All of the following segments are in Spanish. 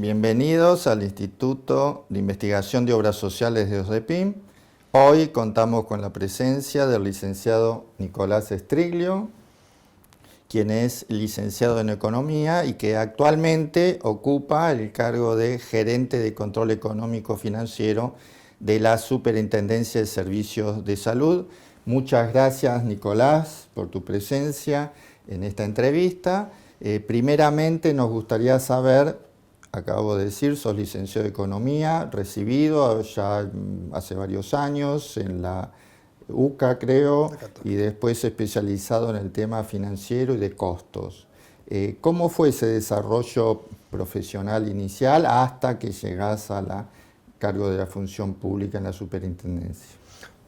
Bienvenidos al Instituto de Investigación de Obras Sociales de OSDEPIM. Hoy contamos con la presencia del licenciado Nicolás Striglio, quien es licenciado en Economía y que actualmente ocupa el cargo de Gerente de Control Económico Financiero de la Superintendencia de Servicios de Salud. Muchas gracias, Nicolás, por tu presencia en esta entrevista. Primeramente nos gustaría saber, acabo de decir, sos licenciado de Economía, recibido ya hace varios años en la UCA, creo, y después especializado en el tema financiero y de costos. ¿Cómo fue ese desarrollo profesional inicial hasta que llegás a cargo de la función pública en la superintendencia?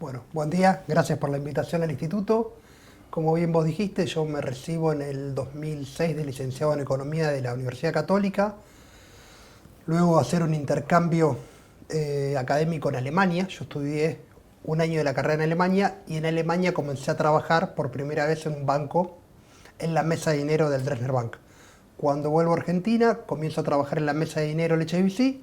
Bueno, buen día, gracias por la invitación al instituto. Como bien vos dijiste, yo me recibo en el 2006 de licenciado en Economía de la Universidad Católica. Luego de hacer un intercambio académico en Alemania, yo estudié un año de la carrera en Alemania y en Alemania comencé a trabajar por primera vez en un banco en la mesa de dinero del Dresdner Bank. Cuando vuelvo a Argentina, comienzo a trabajar en la mesa de dinero del HSBC,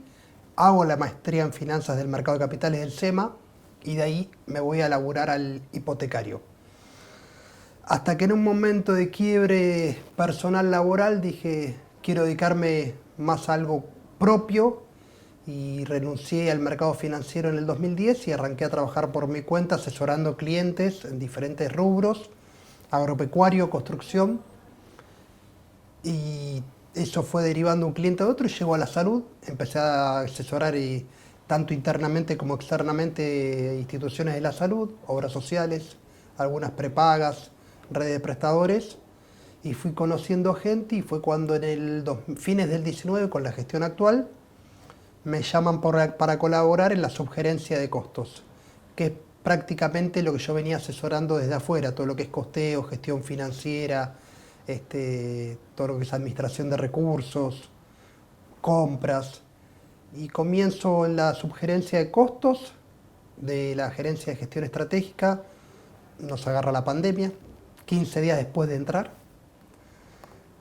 hago la maestría en finanzas del mercado de capitales del SEMA y de ahí me voy a laburar al hipotecario. Hasta que en un momento de quiebre personal laboral dije, quiero dedicarme más a algo propio y renuncié al mercado financiero en el 2010 y arranqué a trabajar por mi cuenta asesorando clientes en diferentes rubros, agropecuario, construcción, y eso fue derivando un cliente a otro y llegó a la salud. Empecé a asesorar tanto internamente como externamente instituciones de la salud, obras sociales, algunas prepagas, redes de prestadores, y fui conociendo gente y fue cuando en fines del 19, con la gestión actual, me llaman para colaborar en la subgerencia de costos, que es prácticamente lo que yo venía asesorando desde afuera, todo lo que es costeo, gestión financiera, todo lo que es administración de recursos, compras. Y comienzo en la subgerencia de costos de la gerencia de gestión estratégica. Nos agarra la pandemia, 15 días después de entrar.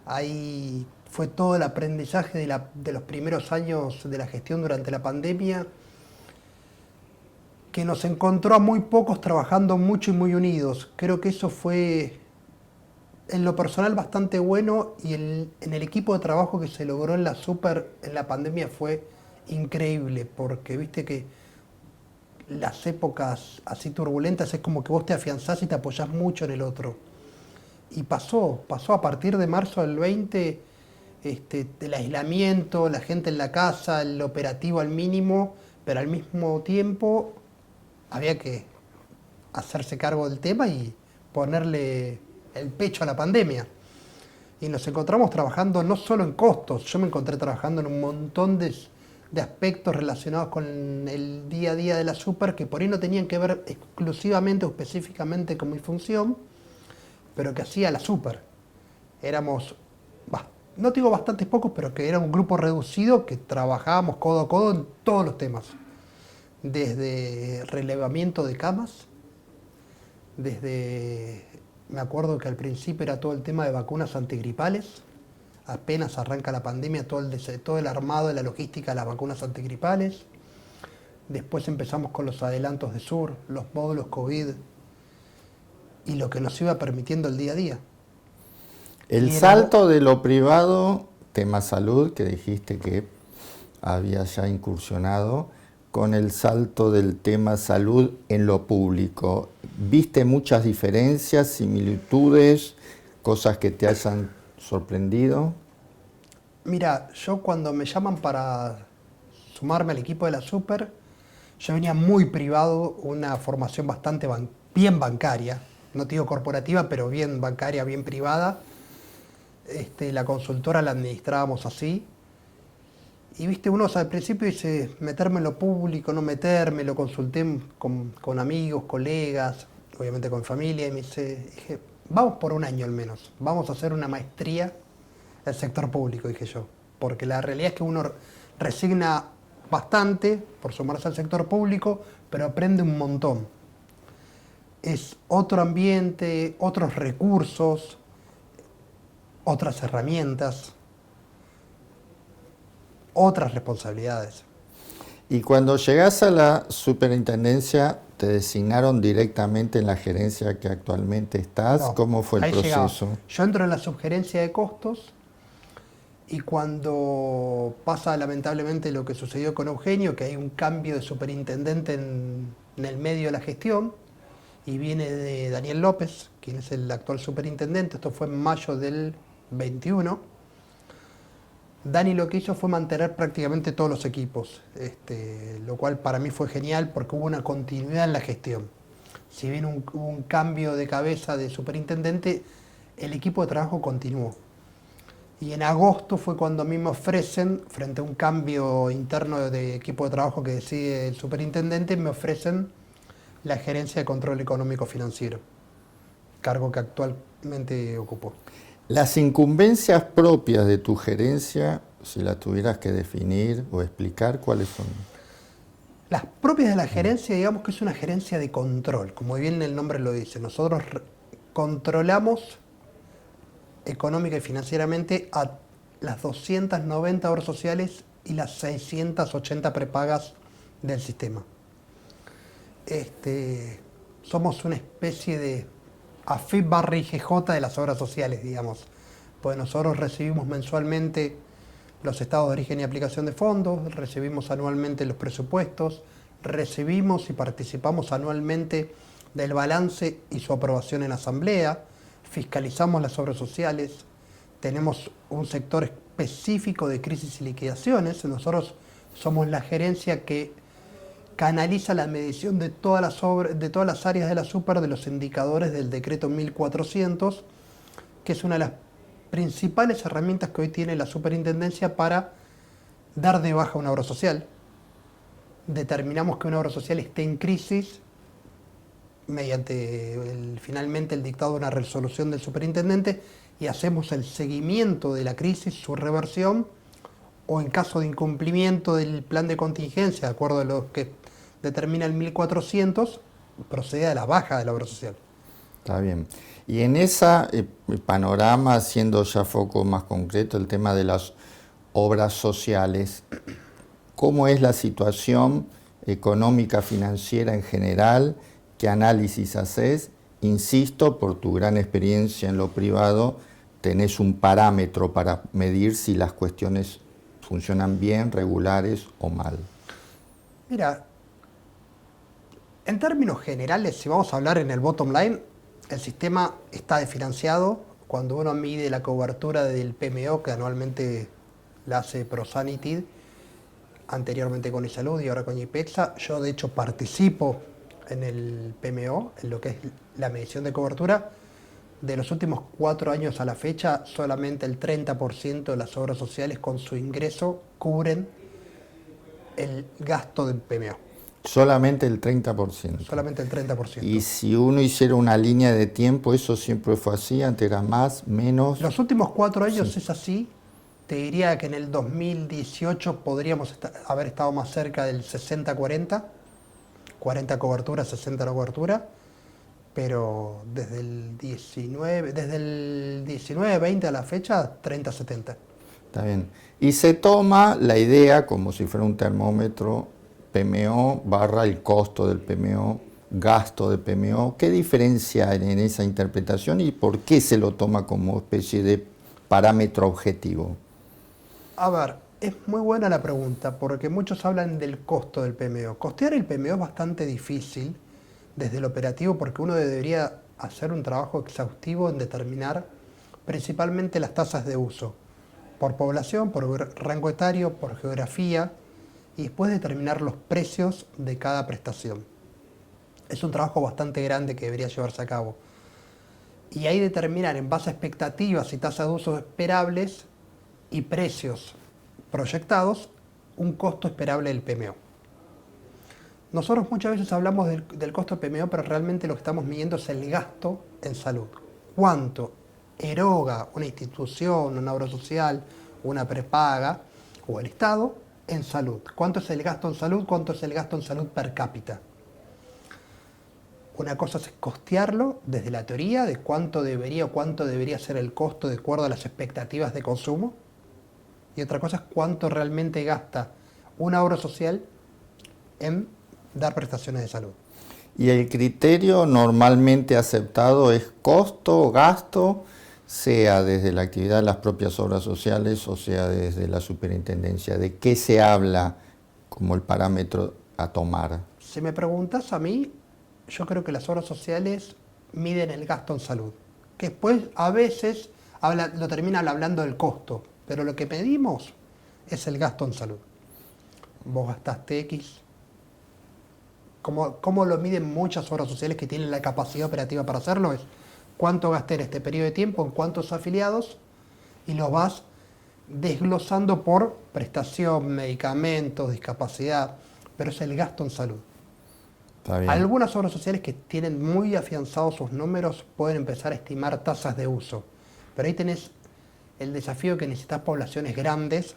Ahí fue todo el aprendizaje de los primeros años de la gestión durante la pandemia, que nos encontró a muy pocos trabajando mucho y muy unidos. Creo que eso fue, en lo personal, bastante bueno, y en el equipo de trabajo que se logró en la Super en la pandemia fue increíble, porque viste que las épocas así turbulentas es como que vos te afianzás y te apoyás mucho en el otro. Y pasó a partir de marzo del 20, el aislamiento, la gente en la casa, el operativo al mínimo, pero al mismo tiempo había que hacerse cargo del tema y ponerle el pecho a la pandemia. Y nos encontramos trabajando no solo en costos, yo me encontré trabajando en un montón de aspectos relacionados con el día a día de la Super, que por ahí no tenían que ver exclusivamente o específicamente con mi función, pero que hacía la Super. Éramos, no digo bastantes pocos, pero que era un grupo reducido que trabajábamos codo a codo en todos los temas. Desde relevamiento de camas, me acuerdo que al principio era todo el tema de vacunas antigripales. Apenas arranca la pandemia, todo el armado de la logística de las vacunas antigripales. Después empezamos con los adelantos de SUR, los módulos COVID y lo que nos iba permitiendo el día a día. El salto de lo privado, tema salud, que dijiste que había ya incursionado, con el salto del tema salud en lo público. ¿Viste muchas diferencias, similitudes, cosas que te hayan sorprendido? Mira, yo cuando me llaman para sumarme al equipo de la Super, yo venía muy privado, una formación bastante bien bancaria, no te digo corporativa, pero bien bancaria, bien privada. La consultora la administrábamos así. Y viste, uno al principio dice, meterme en lo público, no meterme, lo consulté con amigos, colegas, obviamente con familia, y dije, vamos por un año al menos, vamos a hacer una maestría en el sector público, dije yo. Porque la realidad es que uno resigna bastante por sumarse al sector público, pero aprende un montón. Es otro ambiente, otros recursos, otras herramientas. otras responsabilidades. Y cuando llegás a la superintendencia, ¿te designaron directamente en la gerencia que actualmente estás? No, ¿Cómo fue el ahí llegaba. proceso? Yo entro en la subgerencia de costos y cuando pasa lamentablemente lo que sucedió con Eugenio, que hay un cambio de superintendente en el medio de la gestión, y viene de Daniel López, quien es el actual superintendente, esto fue en mayo del 21. Dani lo que hizo fue mantener prácticamente todos los equipos, lo cual para mí fue genial porque hubo una continuidad en la gestión. Si bien hubo un cambio de cabeza de superintendente, el equipo de trabajo continuó. Y en agosto fue cuando a mí me ofrecen, frente a un cambio interno de equipo de trabajo que decide el superintendente, me ofrecen la gerencia de control económico financiero, cargo que actualmente ocupo. Las incumbencias propias de tu gerencia, si las tuvieras que definir o explicar, ¿cuáles son? Las propias de la gerencia, digamos que es una gerencia de control, como bien el nombre lo dice. Nosotros controlamos económica y financieramente a las 290 obras sociales y las 680 prepagas del sistema. Somos una especie de AFIP barra IGJ de las obras sociales, digamos. Pues nosotros recibimos mensualmente los estados de origen y aplicación de fondos, recibimos anualmente los presupuestos, recibimos y participamos anualmente del balance y su aprobación en asamblea, fiscalizamos las obras sociales, tenemos un sector específico de crisis y liquidaciones, nosotros somos la gerencia que canaliza la medición de todas las áreas de la super de los indicadores del decreto 1400, que es una de las principales herramientas que hoy tiene la superintendencia para dar de baja una obra social. Determinamos que una obra social esté en crisis mediante finalmente el dictado de una resolución del superintendente y hacemos el seguimiento de la crisis, su reversión o en caso de incumplimiento del plan de contingencia, de acuerdo a lo que determina el 1400, procede a la baja de la obra social. Está bien. Y en ese panorama, haciendo ya foco más concreto, el tema de las obras sociales, ¿cómo es la situación económica, financiera en general? ¿Qué análisis haces? Insisto, por tu gran experiencia en lo privado, tenés un parámetro para medir si las cuestiones funcionan bien, regulares o mal. Mira, en términos generales, si vamos a hablar en el bottom line, el sistema está desfinanciado. Cuando uno mide la cobertura del PMO, que anualmente la hace ProSanity, anteriormente con iSalud y ahora con IPEXA, yo de hecho participo en el PMO, en lo que es la medición de cobertura. De los últimos 4 años a la fecha, solamente el 30% de las obras sociales con su ingreso cubren el gasto del PMO. Solamente el 30%. Solamente el 30%. Y si uno hiciera una línea de tiempo, ¿eso siempre fue así? ¿Antes era más, menos? Los últimos 4 años es así. Te diría que en el 2018 podríamos haber estado más cerca del 60-40. 40 cobertura, 60 no cobertura. Pero desde el 19-20 a la fecha, 30-70. Está bien. Y se toma la idea como si fuera un termómetro, PMO barra el costo del PMO, gasto de PMO. ¿Qué diferencia hay en esa interpretación y por qué se lo toma como especie de parámetro objetivo? A ver, es muy buena la pregunta porque muchos hablan del costo del PMO. Costear el PMO es bastante difícil desde el operativo porque uno debería hacer un trabajo exhaustivo en determinar principalmente las tasas de uso por población, por rango etario, por geografía y después determinar los precios de cada prestación. Es un trabajo bastante grande que debería llevarse a cabo. Y ahí determinar en base a expectativas y tasas de uso esperables y precios proyectados un costo esperable del PMO. Nosotros muchas veces hablamos del costo del PMO, pero realmente lo que estamos midiendo es el gasto en salud. ¿Cuánto eroga una institución, una obra social, una prepaga o el Estado en salud? ¿Cuánto es el gasto en salud? ¿Cuánto es el gasto en salud per cápita? Una cosa es costearlo desde la teoría de cuánto debería ser el costo de acuerdo a las expectativas de consumo. y otra cosa es cuánto realmente gasta una obra social en dar prestaciones de salud. Y el criterio normalmente aceptado es costo o gasto, sea desde la actividad de las propias obras sociales o sea desde la superintendencia. ¿De qué se habla como el parámetro a tomar? Si me preguntas a mí, yo creo que las obras sociales miden el gasto en salud, que después a veces lo terminan hablando del costo, pero lo que medimos es el gasto en salud. Vos gastaste X. ¿Cómo lo miden muchas obras sociales que tienen la capacidad operativa para hacerlo? Es cuánto gasté en este periodo de tiempo, en cuántos afiliados, y los vas desglosando por prestación, medicamentos, discapacidad, pero es el gasto en salud. Está bien. Algunas obras sociales que tienen muy afianzados sus números pueden empezar a estimar tasas de uso, pero ahí tenés el desafío que necesitas poblaciones grandes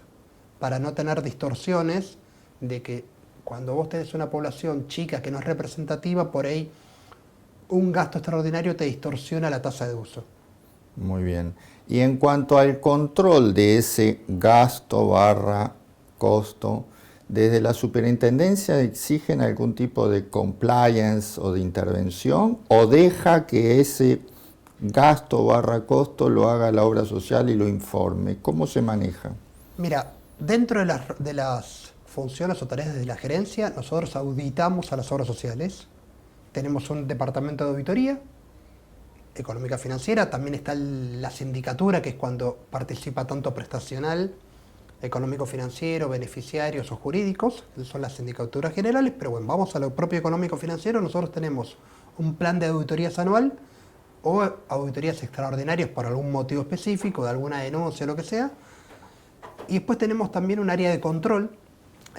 para no tener distorsiones de que cuando vos tenés una población chica que no es representativa, por ahí un gasto extraordinario te distorsiona la tasa de uso. Muy bien. Y en cuanto al control de ese gasto barra costo, ¿desde la superintendencia exigen algún tipo de compliance o de intervención o deja que ese gasto barra costo lo haga la obra social y lo informe? ¿Cómo se maneja? Mira, dentro de las funciones o tareas de la gerencia, nosotros auditamos a las obras sociales. Tenemos un departamento de auditoría económica financiera, también está la sindicatura, que es cuando participa tanto prestacional, económico financiero, beneficiarios o jurídicos, son las sindicaturas generales, pero bueno, vamos a lo propio económico financiero, nosotros tenemos un plan de auditorías anual o auditorías extraordinarias por algún motivo específico, de alguna denuncia o lo que sea, y después tenemos también un área de control,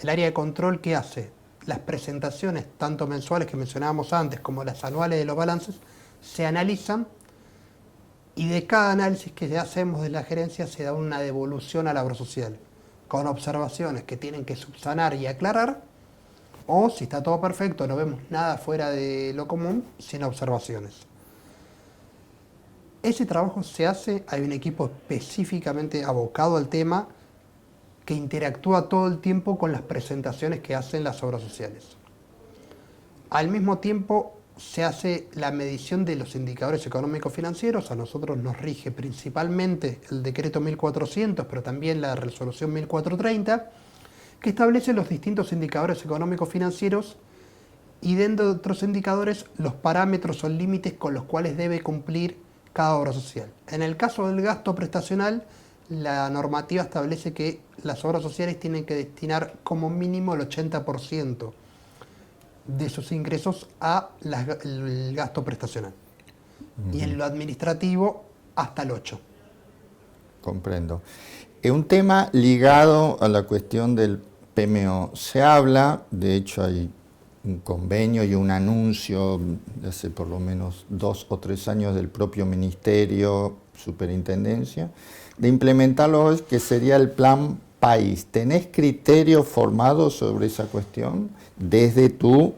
el área de control que hace las presentaciones, tanto mensuales que mencionábamos antes, como las anuales de los balances, se analizan y de cada análisis que hacemos de la gerencia se da una devolución a la obra social, con observaciones que tienen que subsanar y aclarar, o si está todo perfecto, no vemos nada fuera de lo común, sin observaciones. Ese trabajo se hace, hay un equipo específicamente abocado al tema, que interactúa todo el tiempo con las presentaciones que hacen las obras sociales. Al mismo tiempo se hace la medición de los indicadores económicos financieros, a nosotros nos rige principalmente el decreto 1400, pero también la resolución 1430, que establece los distintos indicadores económicos financieros y dentro de otros indicadores los parámetros o límites con los cuales debe cumplir cada obra social. En el caso del gasto prestacional, la normativa establece que las obras sociales tienen que destinar como mínimo el 80% de sus ingresos al gasto prestacional. Y en lo administrativo, hasta el 8%. Comprendo. Un tema ligado a la cuestión del PMO. Se habla, de hecho hay un convenio y un anuncio de hace por lo menos 2 o 3 años del propio Ministerio, Superintendencia, de implementarlo, que sería el Plan País. ¿Tenés criterios formados sobre esa cuestión desde tu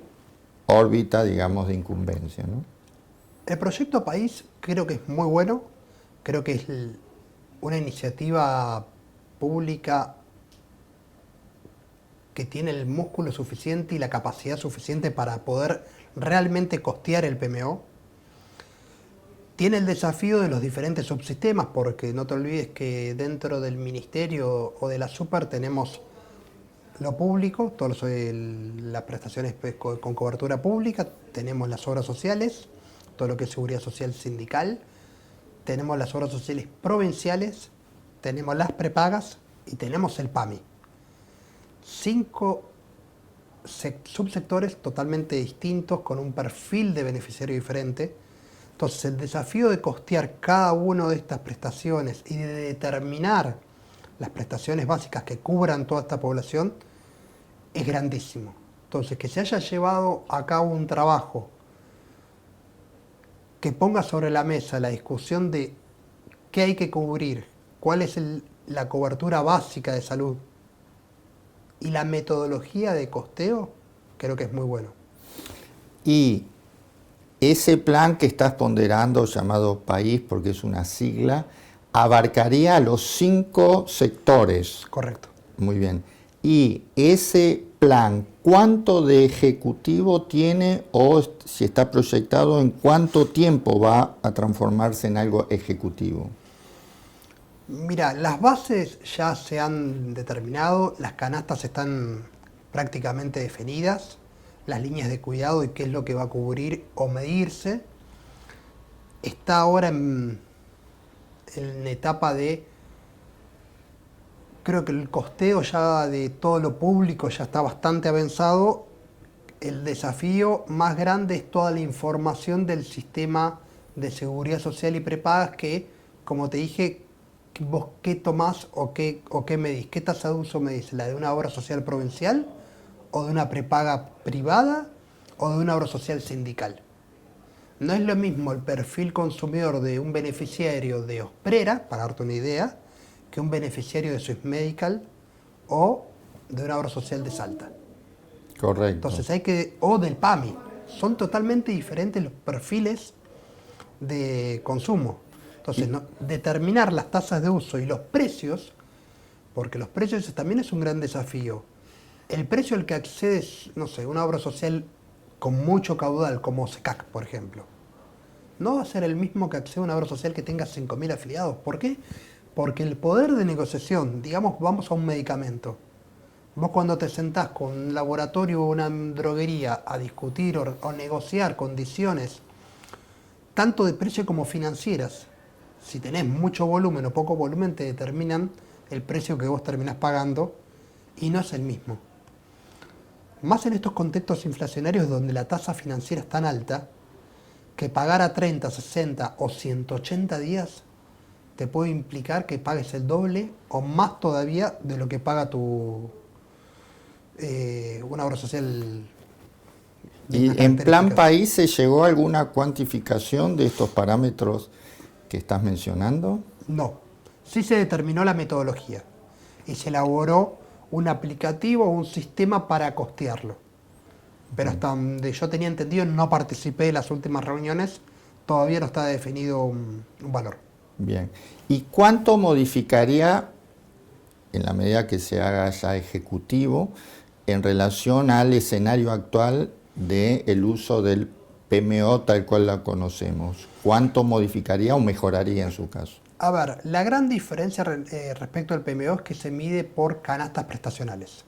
órbita, digamos, de incumbencia, ¿no? El proyecto País creo que es muy bueno, creo que es una iniciativa pública que tiene el músculo suficiente y la capacidad suficiente para poder realmente costear el PMO. Tiene el desafío de los diferentes subsistemas, porque no te olvides que dentro del ministerio o de la super tenemos lo público, todas las prestaciones con cobertura pública, tenemos las obras sociales, todo lo que es seguridad social sindical, tenemos las obras sociales provinciales, tenemos las prepagas y tenemos el PAMI. 5 subsectores totalmente distintos, con un perfil de beneficiario diferente. Entonces el desafío de costear cada una de estas prestaciones y de determinar las prestaciones básicas que cubran toda esta población es grandísimo. Entonces que se haya llevado a cabo un trabajo que ponga sobre la mesa la discusión de qué hay que cubrir, cuál es la cobertura básica de salud y la metodología de costeo, creo que es muy bueno. Y ese plan que estás ponderando, llamado País, porque es una sigla, abarcaría los 5 sectores. Correcto. Muy bien. Y ese plan, ¿cuánto de ejecutivo tiene o si está proyectado en cuánto tiempo va a transformarse en algo ejecutivo? Mira, las bases ya se han determinado, las canastas están prácticamente definidas, las líneas de cuidado y qué es lo que va a cubrir o medirse. Está ahora en etapa de, creo que el costeo ya de todo lo público ya está bastante avanzado. El desafío más grande es toda la información del sistema de seguridad social y prepagas que, como te dije, vos qué tomás o qué medís, qué tasa de uso medís, la de una obra social provincial o de una prepaga privada o de una obra social sindical. No es lo mismo el perfil consumidor de un beneficiario de Osprera, para darte una idea, que un beneficiario de Swiss Medical o de una obra social de Salta. Correcto. Entonces o del PAMI. Son totalmente diferentes los perfiles de consumo. Entonces, determinar las tasas de uso y los precios, porque los precios también es un gran desafío. El precio al que accedes, no sé, una obra social con mucho caudal, como SECAC, por ejemplo, no va a ser el mismo que accede a una obra social que tenga 5.000 afiliados. ¿Por qué? Porque el poder de negociación, digamos, vamos a un medicamento. Vos cuando te sentás con un laboratorio o una droguería a discutir o negociar condiciones, tanto de precio como financieras, si tenés mucho volumen o poco volumen, te determinan el precio que vos terminás pagando y no es el mismo. Más en estos contextos inflacionarios donde la tasa financiera es tan alta, que pagar a 30, 60 o 180 días te puede implicar que pagues el doble o más todavía de lo que paga una obra social. ¿Y en plan país se llegó a alguna cuantificación de estos parámetros que estás mencionando? No, sí se determinó la metodología y se elaboró un aplicativo o un sistema para costearlo. Pero hasta donde yo tenía entendido, no participé de las últimas reuniones, todavía no está definido un valor. Bien. ¿Y cuánto modificaría, en la medida que se haga ya ejecutivo, en relación al escenario actual del uso del PMO tal cual la conocemos? ¿Cuánto modificaría o mejoraría en su caso? A ver, la gran diferencia respecto al PMO es que se mide por canastas prestacionales.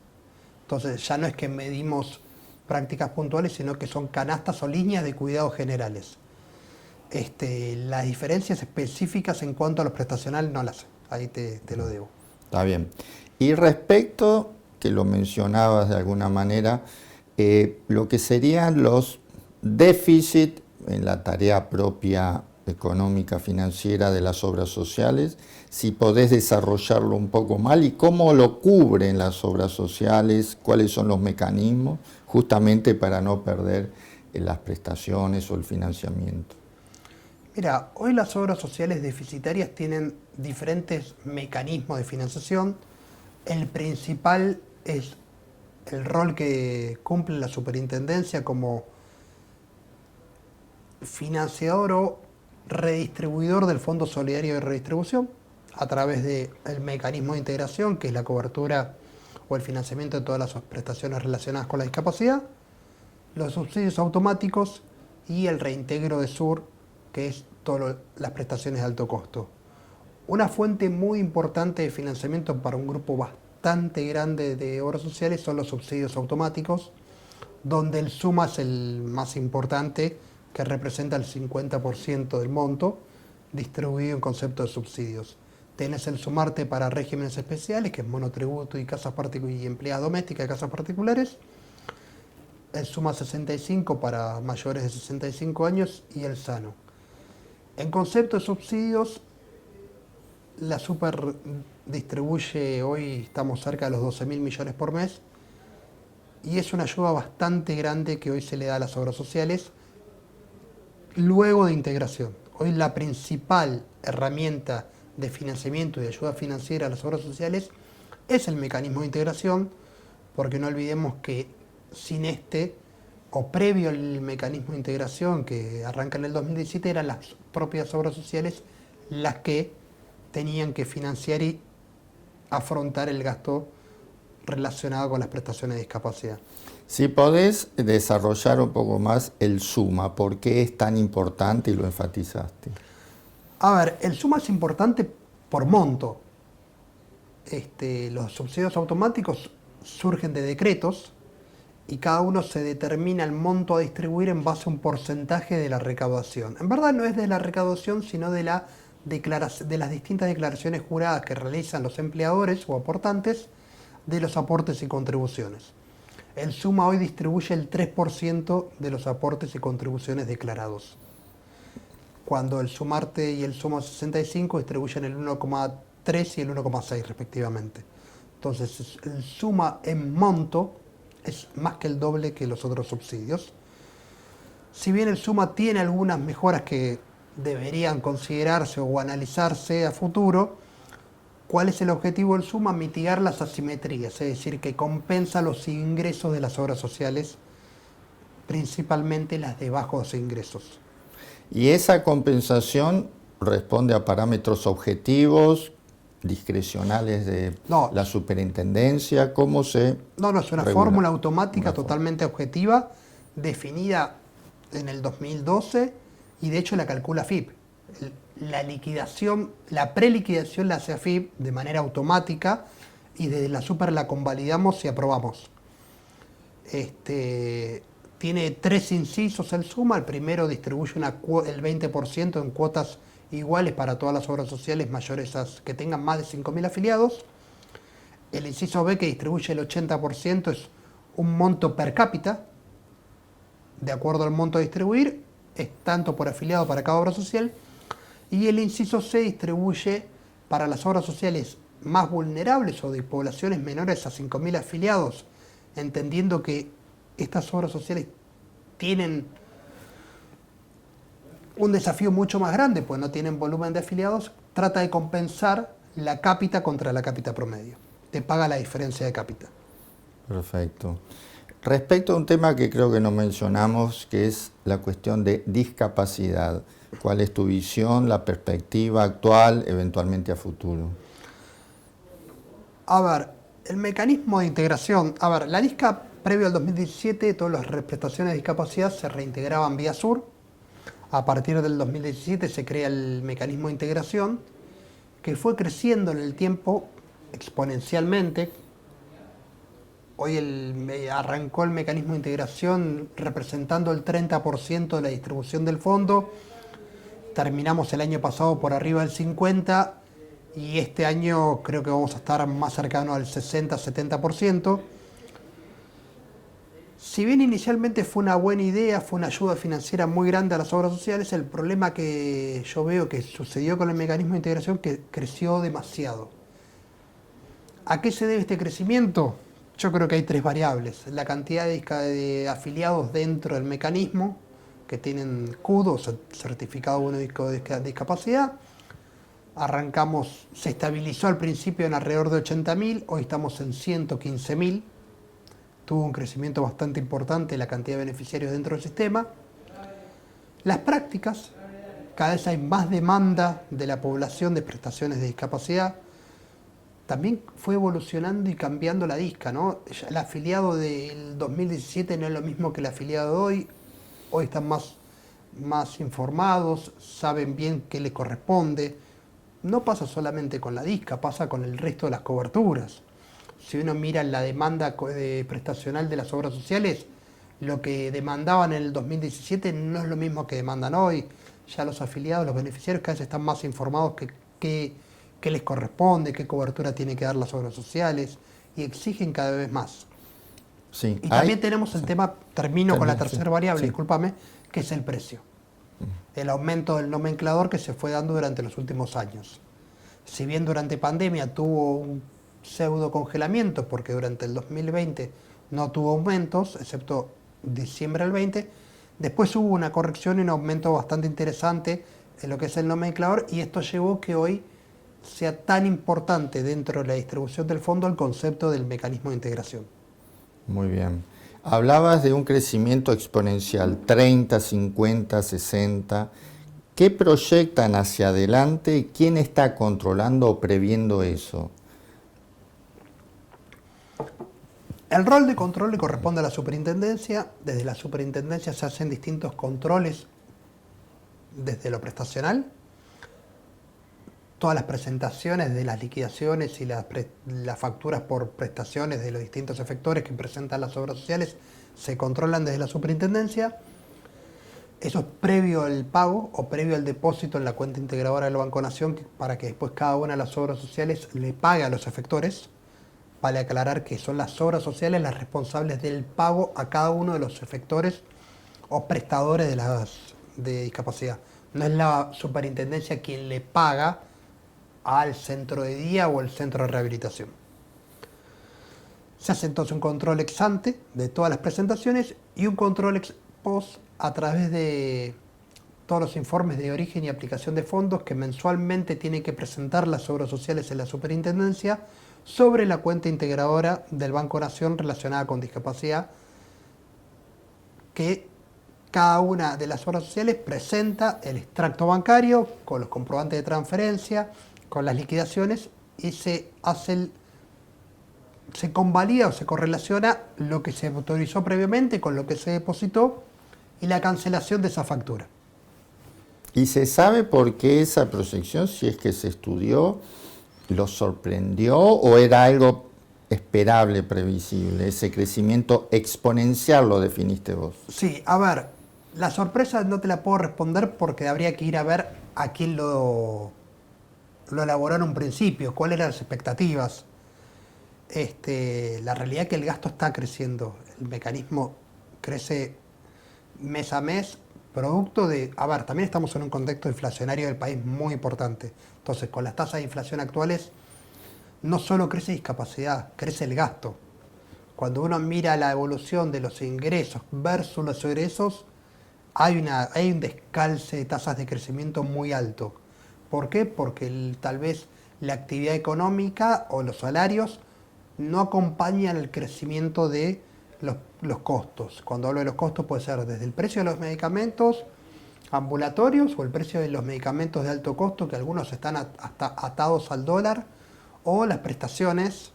Entonces ya no es que medimos prácticas puntuales, sino que son canastas o líneas de cuidados generales. Las diferencias específicas en cuanto a los prestacionales no las sé, ahí te lo debo. Está bien. Y respecto, que lo mencionabas de alguna manera, lo que serían los déficits en la tarea propia económica financiera de las obras sociales, si podés desarrollarlo un poco más y cómo lo cubren las obras sociales, cuáles son los mecanismos, justamente para no perder las prestaciones o el financiamiento. Mira, hoy las obras sociales deficitarias tienen diferentes mecanismos de financiación. El principal es el rol que cumple la superintendencia como financiador o redistribuidor del Fondo Solidario de Redistribución a través del mecanismo de integración, que es la cobertura o el financiamiento de todas las prestaciones relacionadas con la discapacidad, los subsidios automáticos y el reintegro de SUR, que es todas las prestaciones de alto costo. Una fuente muy importante de financiamiento para un grupo bastante grande de obras sociales son los subsidios automáticos, donde el SUMA es el más importante, que representa el 50% del monto, distribuido en concepto de subsidios. Tenés el Sumarte para regímenes especiales, que es monotributo y y empleadas domésticas de casas particulares, el Suma 65 para mayores de 65 años y el Sano. En concepto de subsidios, la Super distribuye, hoy estamos cerca de los 12.000 millones por mes, y es una ayuda bastante grande que hoy se le da a las obras sociales luego de integración. Hoy la principal herramienta de financiamiento y de ayuda financiera a las obras sociales es el mecanismo de integración, porque no olvidemos que sin o previo al mecanismo de integración que arranca en el 2017, eran las propias obras sociales las que tenían que financiar y afrontar el gasto relacionado con las prestaciones de discapacidad. Si podés desarrollar un poco más el SUMA, ¿por qué es tan importante y lo enfatizaste? A ver, el SUMA es importante por monto. Los subsidios automáticos surgen de decretos y cada uno se determina el monto a distribuir en base a un porcentaje de la recaudación. En verdad no es de la recaudación, sino de las distintas declaraciones juradas que realizan los empleadores o aportantes de los aportes y contribuciones. El SUMA hoy distribuye el 3% de los aportes y contribuciones declarados, cuando el SUMARTE y el SUMA 65 distribuyen el 1,3 y el 1,6 respectivamente. Entonces el SUMA en monto es más que el doble que los otros subsidios. Si bien el SUMA tiene algunas mejoras que deberían considerarse o analizarse a futuro, ¿cuál es el objetivo del SUMA? Mitigar las asimetrías, es decir, que compensa los ingresos de las obras sociales, principalmente las de bajos ingresos. Y esa compensación responde a parámetros objetivos, discrecionales de la superintendencia. ¿Cómo se No, es una regula? fórmula automática totalmente objetiva, definida en el 2012 y de hecho la calcula AFIP. La liquidación, la preliquidación la hace AFIP de manera automática y desde la super la convalidamos y aprobamos. Tiene 3 incisos el SUMA. El primero distribuye el 20% en cuotas iguales para todas las obras sociales mayores que tengan más de 5.000 afiliados. El inciso B, que distribuye el 80%, es un monto per cápita. De acuerdo al monto a distribuir, es tanto por afiliado para cada obra social. Y el inciso C distribuye para las obras sociales más vulnerables o de poblaciones menores a 5.000 afiliados, entendiendo que estas obras sociales tienen un desafío mucho más grande, pues no tienen volumen de afiliados, trata de compensar la cápita contra la cápita promedio. Te paga la diferencia de cápita. Perfecto. Respecto a un tema que creo que no mencionamos, que es la cuestión de discapacidad. ¿Cuál es tu visión, la perspectiva actual, eventualmente a futuro? A ver, el mecanismo de integración. La DISCA, previo al 2017, todas las prestaciones de discapacidad se reintegraban vía SUR. A partir del 2017 se crea el mecanismo de integración, que fue creciendo en el tiempo exponencialmente. Hoy arrancó el mecanismo de integración representando el 30% de la distribución del fondo. Terminamos el año pasado por arriba del 50% y este año creo que vamos a estar más cercano al 60-70%. Si bien inicialmente fue una buena idea, fue una ayuda financiera muy grande a las obras sociales, el problema que yo veo que sucedió con el mecanismo de integración que creció demasiado. ¿A qué se debe este crecimiento? Yo creo que hay 3 variables. La cantidad de afiliados dentro del mecanismo, que tienen CUD o Certificado Único de Discapacidad. Se estabilizó al principio en alrededor de 80.000, hoy estamos en 115.000. Tuvo un crecimiento bastante importante la cantidad de beneficiarios dentro del sistema. Las prácticas, cada vez hay más demanda de la población de prestaciones de discapacidad. También fue evolucionando y cambiando la DISCA, ¿no? El afiliado del 2017 no es lo mismo que el afiliado de hoy. Hoy están más informados, saben bien qué les corresponde. No pasa solamente con la DISCA, pasa con el resto de las coberturas. Si uno mira la demanda prestacional de las obras sociales, lo que demandaban en el 2017 no es lo mismo que demandan hoy. Ya los afiliados, los beneficiarios cada vez están más informados qué les corresponde, qué cobertura tiene que dar las obras sociales y exigen cada vez más. Sí, y también tenemos el tema, termino con la tercera variable, discúlpame, que es el precio. El aumento del nomenclador que se fue dando durante los últimos años. Si bien durante pandemia tuvo un pseudo congelamiento, porque durante el 2020 no tuvo aumentos, excepto diciembre del 20, después hubo una corrección y un aumento bastante interesante en lo que es el nomenclador, y esto llevó que hoy sea tan importante dentro de la distribución del fondo el concepto del mecanismo de integración. Muy bien. Hablabas de un crecimiento exponencial, 30, 50, 60. ¿Qué proyectan hacia adelante? ¿Quién está controlando o previendo eso? El rol de control le corresponde a la superintendencia. Desde la superintendencia se hacen distintos controles desde lo prestacional. Todas las presentaciones de las liquidaciones y las facturas por prestaciones de los distintos efectores que presentan las obras sociales se controlan desde la superintendencia. Eso es previo al pago o previo al depósito en la cuenta integradora del Banco Nación para que después cada una de las obras sociales le pague a los efectores. Vale aclarar que son las obras sociales las responsables del pago a cada uno de los efectores o prestadores de discapacidad. No es la superintendencia quien le paga al centro de día o al centro de rehabilitación. Se hace entonces un control ex ante de todas las presentaciones y un control ex post a través de todos los informes de origen y aplicación de fondos que mensualmente tienen que presentar las obras sociales en la superintendencia sobre la cuenta integradora del Banco Nación relacionada con discapacidad, que cada una de las obras sociales presenta el extracto bancario con los comprobantes de transferencia, con las liquidaciones, y se convalida o se correlaciona lo que se autorizó previamente con lo que se depositó y la cancelación de esa factura. ¿Y se sabe por qué esa proyección, si es que se estudió, lo sorprendió o era algo esperable, previsible? Ese crecimiento exponencial lo definiste vos. Sí, a ver, la sorpresa no te la puedo responder porque habría que ir a ver a quién lo elaboró en un principio, cuáles eran las expectativas. La realidad es que el gasto está creciendo, el mecanismo crece mes a mes, producto de, a ver, también estamos en un contexto inflacionario del país muy importante. Entonces, con las tasas de inflación actuales, no solo crece discapacidad, crece el gasto. Cuando uno mira la evolución de los ingresos versus los egresos, hay un descalce de tasas de crecimiento muy alto. ¿Por qué? Porque tal vez la actividad económica o los salarios no acompañan el crecimiento de los costos. Cuando hablo de los costos puede ser desde el precio de los medicamentos ambulatorios o el precio de los medicamentos de alto costo, que algunos están hasta atados al dólar, o las prestaciones.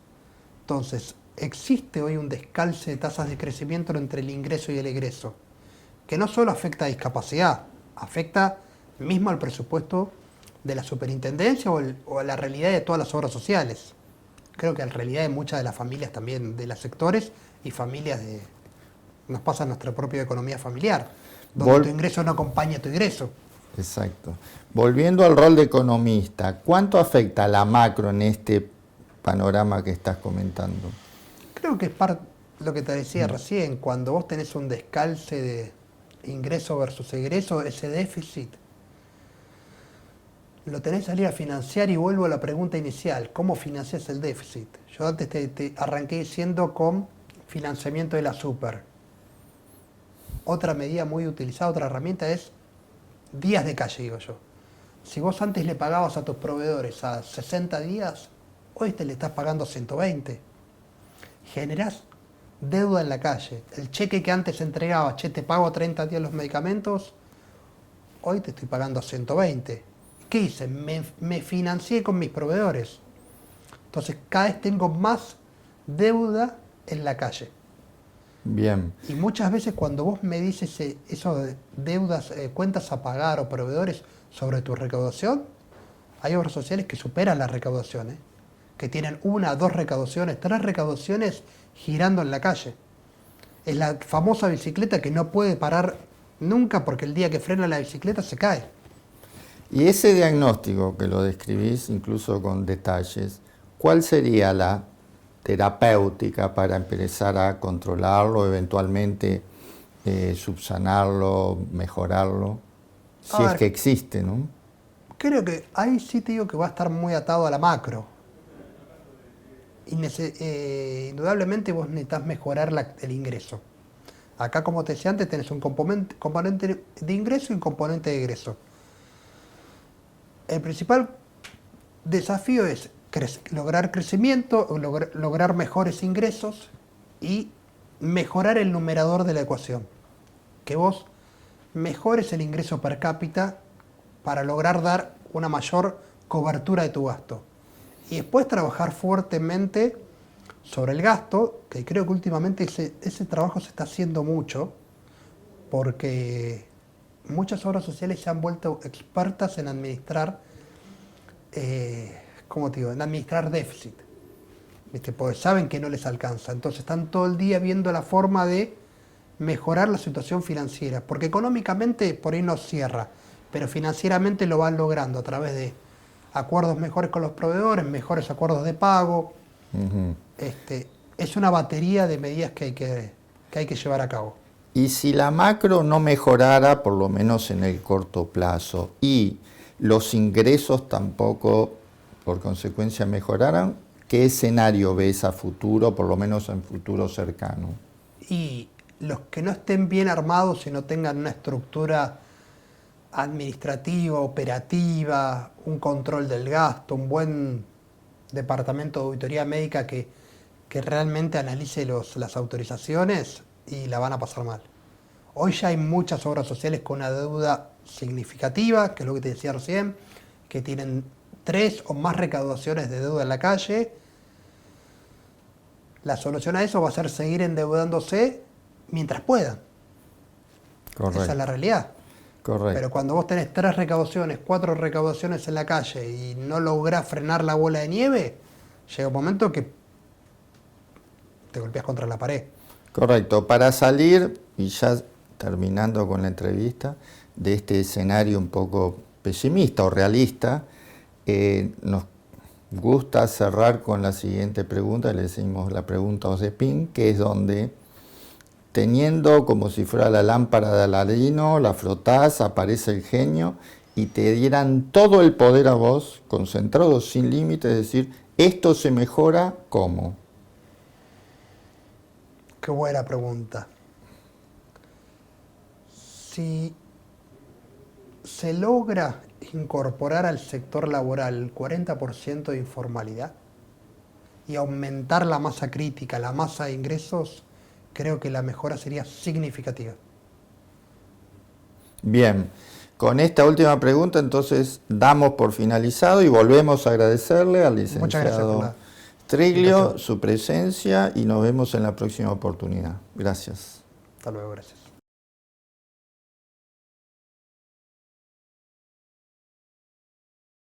Entonces, existe hoy un descalce de tasas de crecimiento entre el ingreso y el egreso, que no solo afecta a discapacidad, afecta mismo al presupuesto de la superintendencia o a la realidad de todas las obras sociales. Creo que a la realidad de muchas de las familias también, de los sectores y familias nos pasa en nuestra propia economía familiar, donde tu ingreso no acompaña tu ingreso. Exacto. Volviendo al rol de economista, ¿cuánto afecta la macro en este panorama que estás comentando? Creo que es lo que te decía recién, cuando vos tenés un descalce de ingreso versus egreso, ese déficit lo tenés que salir a financiar, y vuelvo a la pregunta inicial, ¿cómo financiás el déficit? Yo antes te arranqué diciendo con financiamiento de la super. Otra medida muy utilizada, otra herramienta es días de calle, digo yo. Si vos antes le pagabas a tus proveedores a 60 días, hoy te le estás pagando 120. Generás deuda en la calle. El cheque que antes entregaba, te pago 30 días los medicamentos, hoy te estoy pagando 120. ¿Qué hice? Me financié con mis proveedores. Entonces cada vez tengo más deuda en la calle. Bien. Y muchas veces cuando vos me dices eso de deudas, cuentas a pagar o proveedores sobre tu recaudación, hay obras sociales que superan la recaudación, que tienen 1, 2 recaudaciones, 3 recaudaciones girando en la calle. Es la famosa bicicleta que no puede parar nunca porque el día que frena la bicicleta se cae. Y ese diagnóstico que lo describís incluso con detalles, ¿cuál sería la terapéutica para empezar a controlarlo, eventualmente subsanarlo, mejorarlo? Si es que existe, ¿no? Creo que ahí sí te digo que va a estar muy atado a la macro. Indudablemente vos necesitas mejorar el ingreso. Acá, como te decía antes, tenés un componente de ingreso y un componente de egreso. El principal desafío es lograr crecimiento, lograr mejores ingresos y mejorar el numerador de la ecuación. Que vos mejores el ingreso per cápita para lograr dar una mayor cobertura de tu gasto. Y después trabajar fuertemente sobre el gasto, que creo que últimamente ese trabajo se está haciendo mucho, porque muchas obras sociales se han vuelto expertas en administrar, ¿cómo te digo?, en administrar déficit. ¿Viste? Porque saben que no les alcanza. Entonces están todo el día viendo la forma de mejorar la situación financiera. Porque económicamente por ahí no cierra, pero financieramente lo van logrando a través de acuerdos mejores con los proveedores, mejores acuerdos de pago. Es una batería de medidas que hay que llevar a cabo. Y si la macro no mejorara, por lo menos en el corto plazo, y los ingresos tampoco, por consecuencia, mejoraran, ¿qué escenario ves a futuro, por lo menos en futuro cercano? Y los que no estén bien armados y no tengan una estructura administrativa, operativa, un control del gasto, un buen departamento de auditoría médica que realmente analice las autorizaciones, y la van a pasar mal. Hoy ya hay muchas obras sociales con una deuda significativa, que es lo que te decía recién, que tienen 3 o más recaudaciones de deuda en la calle. La solución a eso va a ser seguir endeudándose mientras puedan. Correcto. Esa es la realidad. Correcto. Pero cuando vos tenés 3 recaudaciones, 4 recaudaciones en la calle y no lográs frenar la bola de nieve, llega un momento que te golpeas contra la pared. Correcto. Para salir, y ya terminando con la entrevista, de este escenario un poco pesimista o realista, nos gusta cerrar con la siguiente pregunta. Le decimos la pregunta OSEPIN, que es donde, teniendo como si fuera la lámpara de Aladino, la frotás, aparece el genio y te dieran todo el poder a vos, concentrado, sin límites, es decir, esto se mejora, ¿cómo? Qué buena pregunta. Si se logra incorporar al sector laboral el 40% de informalidad y aumentar la masa crítica, la masa de ingresos, creo que la mejora sería significativa. Bien, con esta última pregunta entonces damos por finalizado y volvemos a agradecerle al licenciado Striglio su presencia y nos vemos en la próxima oportunidad. Gracias. Hasta luego, gracias.